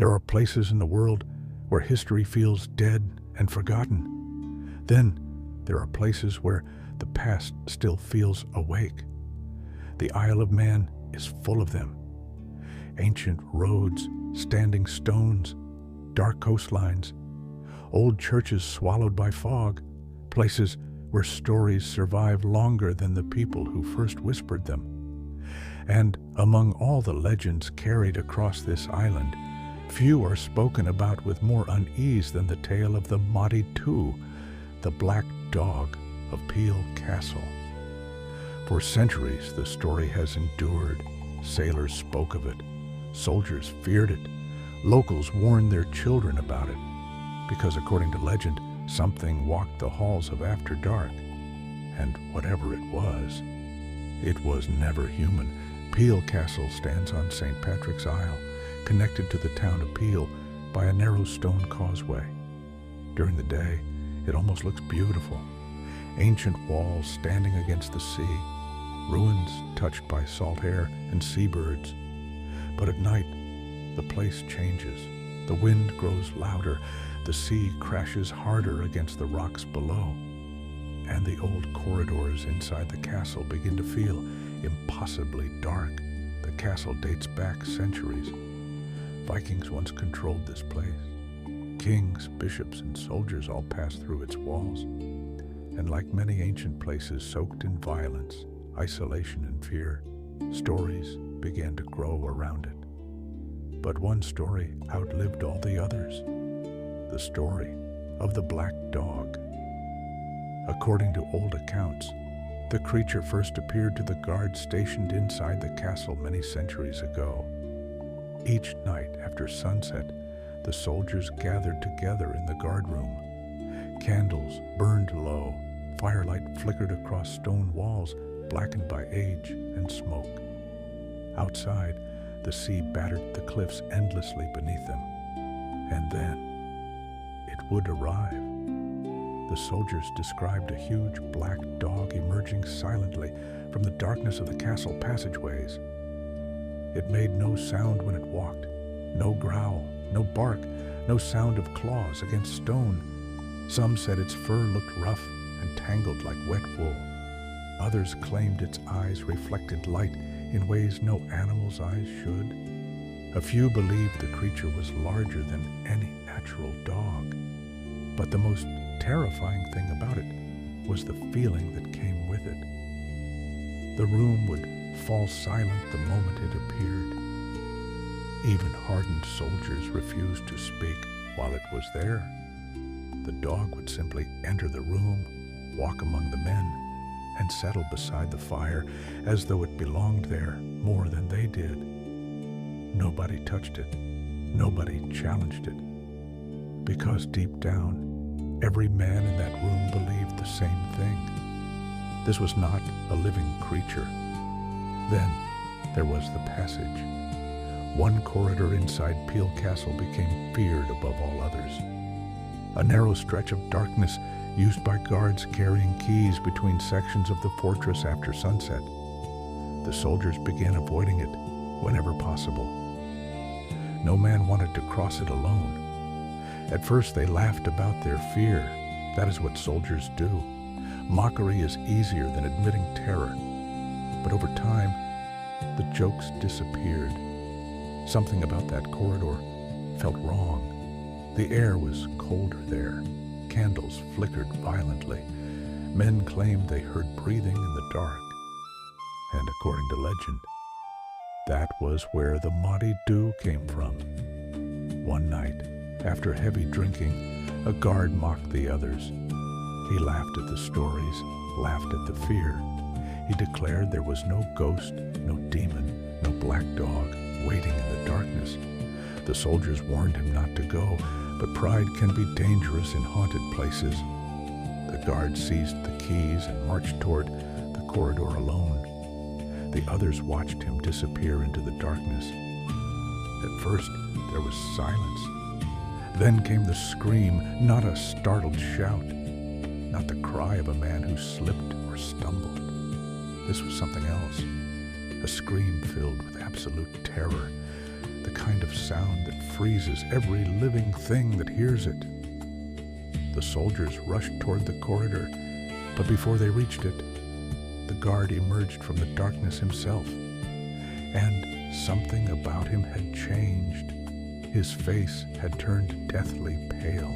There are places in the world where history feels dead and forgotten. Then there are places where the past still feels awake. The Isle of Man is full of them. Ancient roads, standing stones, dark coastlines, old churches swallowed by fog, places where stories survive longer than the people who first whispered them. And among all the legends carried across this island, few are spoken about with more unease than the tale of the Moddey Dhoo, the black dog of Peel Castle. For centuries, the story has endured. Sailors spoke of it. Soldiers feared it. Locals warned their children about it, because according to legend, something walked the halls of after dark. And whatever it was never human. Peel Castle stands on St. Patrick's Isle, connected to the town of Peel by a narrow stone causeway. During the day, it almost looks beautiful. Ancient walls standing against the sea, ruins touched by salt air and seabirds. But at night, the place changes. The wind grows louder, the sea crashes harder against the rocks below, and the old corridors inside the castle begin to feel impossibly dark. The castle dates back centuries. Vikings once controlled this place. Kings, bishops, and soldiers all passed through its walls. And like many ancient places soaked in violence, isolation, and fear, stories began to grow around it. But one story outlived all the others. The story of the black dog. According to old accounts, the creature first appeared to the guards stationed inside the castle many centuries ago. Each night after sunset, the soldiers gathered together in the guardroom. Candles burned low, firelight flickered across stone walls blackened by age and smoke. Outside, the sea battered the cliffs endlessly beneath them. And then, it would arrive. The soldiers described a huge black dog emerging silently from the darkness of the castle passageways. It made no sound when it walked, no growl, no bark, no sound of claws against stone. Some said its fur looked rough and tangled like wet wool. Others claimed its eyes reflected light in ways no animal's eyes should. A few believed the creature was larger than any natural dog. But the most terrifying thing about it was the feeling that came with it. The room would fall silent the moment it appeared. Even hardened soldiers refused to speak while it was there. The dog would simply enter the room, walk among the men, and settle beside the fire as though it belonged there more than they did. Nobody touched it. Nobody challenged it. Because deep down, every man in that room believed the same thing. This was not a living creature. Then there was the passage. One corridor inside Peel Castle became feared above all others. A narrow stretch of darkness used by guards carrying keys between sections of the fortress after sunset. The soldiers began avoiding it whenever possible. No man wanted to cross it alone. At first they laughed about their fear. That is what soldiers do. Mockery is easier than admitting terror. But over time, the jokes disappeared. Something about that corridor felt wrong. The air was colder there. Candles flickered violently. Men claimed they heard breathing in the dark. And according to legend, that was where the Moddey Dhoo came from. One night, after heavy drinking, a guard mocked the others. He laughed at the stories, laughed at the fear. He declared there was no ghost, no demon, no black dog waiting in the darkness. The soldiers warned him not to go, but pride can be dangerous in haunted places. The guard seized the keys and marched toward the corridor alone. The others watched him disappear into the darkness. At first, there was silence. Then came the scream, not a startled shout, not the cry of a man who slipped or stumbled. This was something else, a scream filled with absolute terror. the kind of sound that freezes every living thing that hears it. The soldiers rushed toward the corridor, but before they reached it, the guard emerged from the darkness himself, and something about him had changed. His face had turned deathly pale.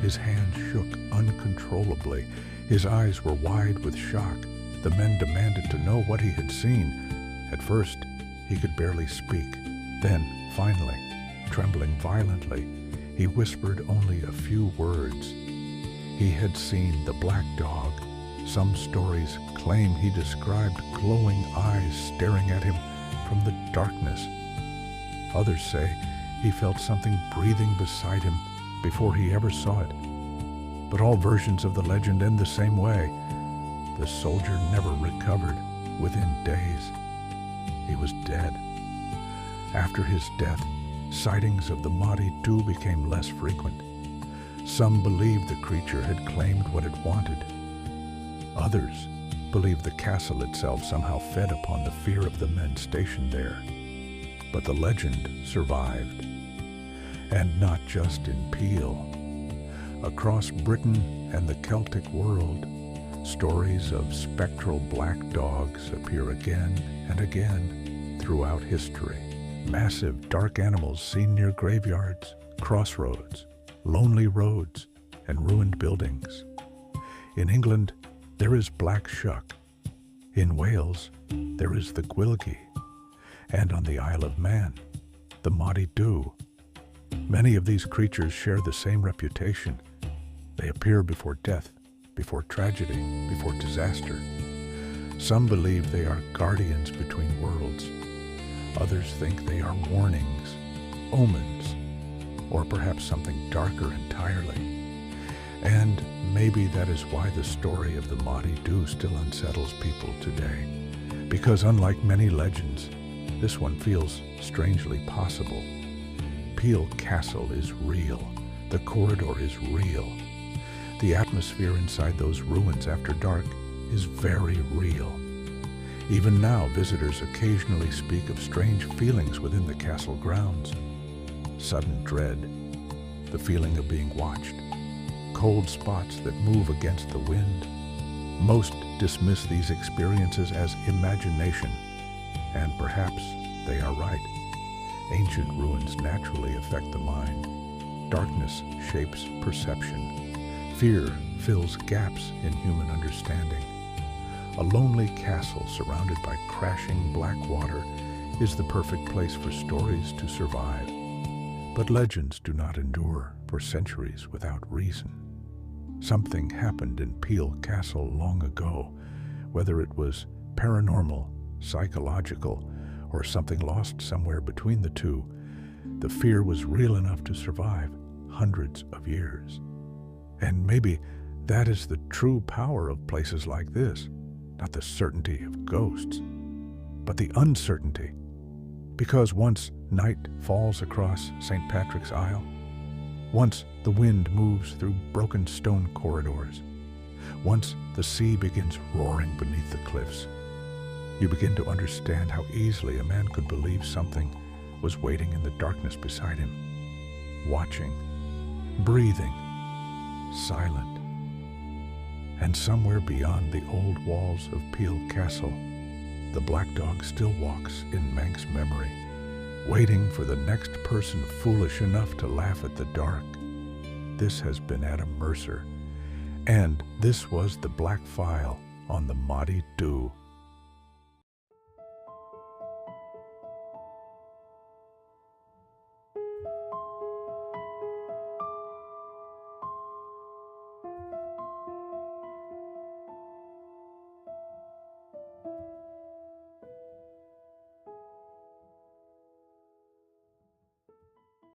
His hands shook uncontrollably. His eyes were wide with shock. The men demanded to know what he had seen. At first, he could barely speak. Then, finally, trembling violently, he whispered only a few words. He had seen the black dog. Some stories claim he described glowing eyes staring at him from the darkness. Others say he felt something breathing beside him before he ever saw it. But all versions of the legend end the same way. The soldier never recovered within days. He was dead. After his death, sightings of the Moddey Dhoo became less frequent. Some believed the creature had claimed what it wanted. Others believed the castle itself somehow fed upon the fear of the men stationed there. But the legend survived. And not just in Peel. Across Britain and the Celtic world, stories of spectral black dogs appear again and again throughout history. Massive dark animals seen near graveyards, crossroads, lonely roads, and ruined buildings. In England, there is Black Shuck. In Wales, there is the Gwilgi. And on the Isle of Man, the Moddey Dhoo. Many of these creatures share the same reputation. They appear before death, before tragedy, before disaster. Some believe they are guardians between worlds. Others think they are warnings, omens, or perhaps something darker entirely. And maybe that is why the story of the Moddey Dhoo still unsettles people today. Because unlike many legends, this one feels strangely possible. Peel Castle is real. The corridor is real. The atmosphere inside those ruins after dark is very real. Even now, visitors occasionally speak of strange feelings within the castle grounds. Sudden dread, the feeling of being watched, cold spots that move against the wind. Most dismiss these experiences as imagination, and perhaps they are right. Ancient ruins naturally affect the mind. Darkness shapes perception. Fear fills gaps in human understanding. A lonely castle surrounded by crashing black water is the perfect place for stories to survive. But legends do not endure for centuries without reason. Something happened in Peel Castle long ago, whether it was paranormal, psychological, or something lost somewhere between the two. The fear was real enough to survive hundreds of years. And maybe that is the true power of places like this, not the certainty of ghosts, but the uncertainty. Because once night falls across St. Patrick's Isle, once the wind moves through broken stone corridors, once the sea begins roaring beneath the cliffs, you begin to understand how easily a man could believe something was waiting in the darkness beside him, watching, breathing, silent. And somewhere beyond the old walls of Peel Castle, the black dog still walks in Manx's memory, waiting for the next person foolish enough to laugh at the dark. This has been Adam Mercer, and this was the Black File on the Moddey Dhoo.